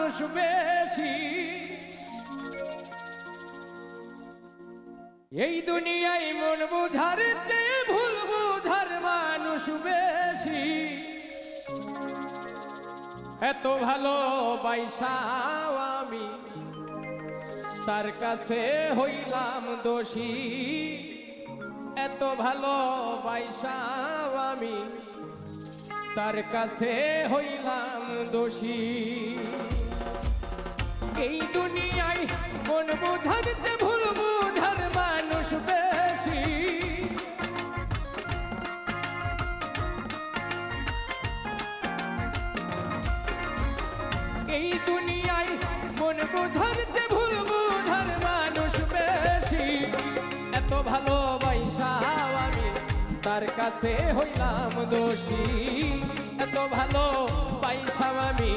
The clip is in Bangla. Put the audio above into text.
মানুষ বেশি এই দুনিয়ায় মন বুঝার চেয়ে ভুল বুঝার মানুষ বেশি এত ভালো বাইসাও আমি তার কাছে হইলাম দোষী এত ভালো বাইসাও আমি তার কাছে হইলাম দোষী এই দুনিয়ায় মন বুঝার চেয়ে ভুল বুঝার মানুষ বেশি এই দুনিয়ায় মন বুঝার চেয়ে ভুল বুঝার মানুষ বেশি এত ভালোবাসাও আমি তার কাছে হইলাম দোষী এত ভালোবাসাও আমি